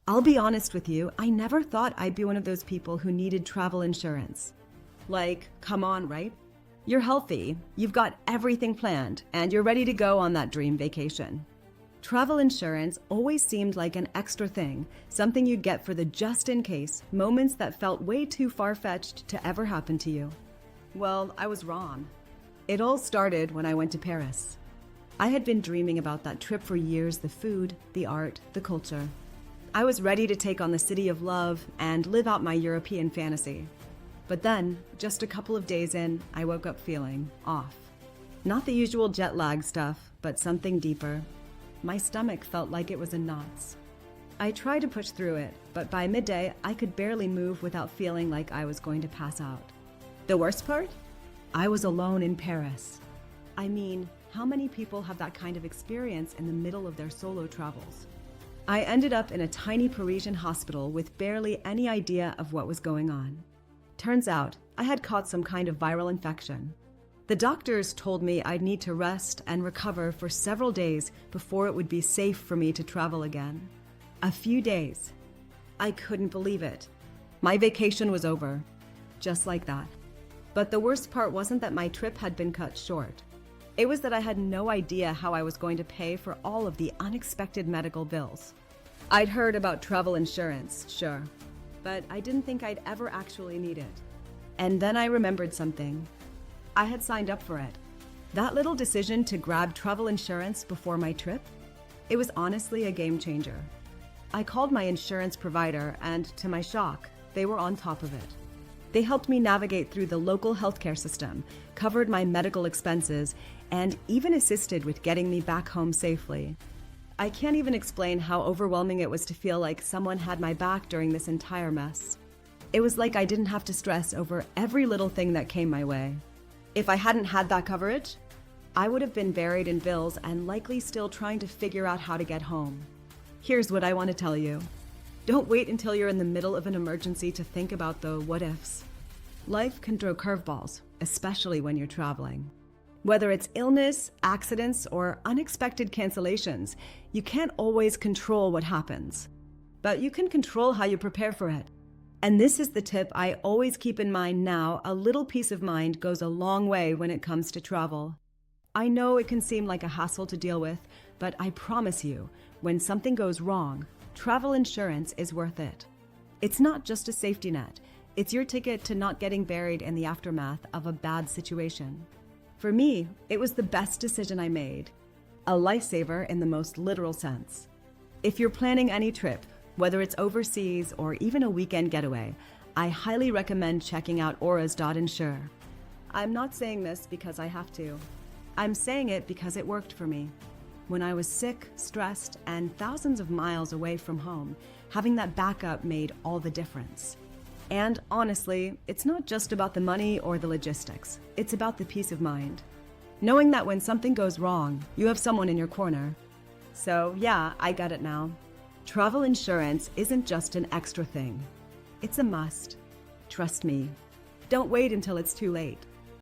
I'll be honest with you, I never thought I'd be one of those people who needed travel insurance. Like, come on, right? You're healthy, you've got everything planned, and you're ready to go on that dream vacation. Travel insurance always seemed like an extra thing, something you'd get for the just in case, moments that felt way too far-fetched to ever happen to you. Well, I was wrong. It all started when I went to Paris. I had been dreaming about that trip for years, the food, the art, the culture. I was ready to take on the city of love and live out my European fantasy. But then, just a couple of days in, I woke up feeling off. Not the usual jet lag stuff, but something deeper. My stomach felt like it was in knots. I tried to push through it, but by midday, I could barely move without feeling like I was going to pass out. The worst part? I was alone in Paris. I mean, how many people have that kind of experience in the middle of their solo travels? I ended up in a tiny Parisian hospital with barely any idea of what was going on. Turns out, I had caught some kind of viral infection. The doctors told me I'd need to rest and recover for several days before it would be safe for me to travel again. A few days. I couldn't believe it. My vacation was over. Just like that. But the worst part wasn't that my trip had been cut short. It was that I had no idea how I was going to pay for all of the unexpected medical bills. I'd heard about travel insurance, sure, but I didn't think I'd ever actually need it. And then I remembered something. I had signed up for it. That little decision to grab travel insurance before my trip, it was honestly a game changer. I called my insurance provider, and to my shock, they were on top of it. They helped me navigate through the local healthcare system, covered my medical expenses, and even assisted with getting me back home safely. I can't even explain how overwhelming it was to feel like someone had my back during this entire mess. It was like I didn't have to stress over every little thing that came my way. If I hadn't had that coverage, I would have been buried in bills and likely still trying to figure out how to get home. Here's what I want to tell you. Don't wait until you're in the middle of an emergency to think about the what-ifs. Life can throw curveballs, especially when you're traveling. Whether it's illness, accidents, or unexpected cancellations, you can't always control what happens. But you can control how you prepare for it. And this is the tip I always keep in mind now. A little peace of mind goes a long way when it comes to travel. I know it can seem like a hassle to deal with, but I promise you, when something goes wrong, travel insurance is worth it. It's not just a safety net. It's your ticket to not getting buried in the aftermath of a bad situation. For me, it was the best decision I made. A lifesaver in the most literal sense. If you're planning any trip, whether it's overseas or even a weekend getaway, I highly recommend checking out auras.insure. I'm not saying this because I have to. I'm saying it because it worked for me. When I was sick, stressed, and thousands of miles away from home, having that backup made all the difference. And honestly, it's not just about the money or the logistics. It's about the peace of mind. Knowing that when something goes wrong, you have someone in your corner. So yeah, I get it now. Travel insurance isn't just an extra thing. It's a must. Trust me. Don't wait until it's too late.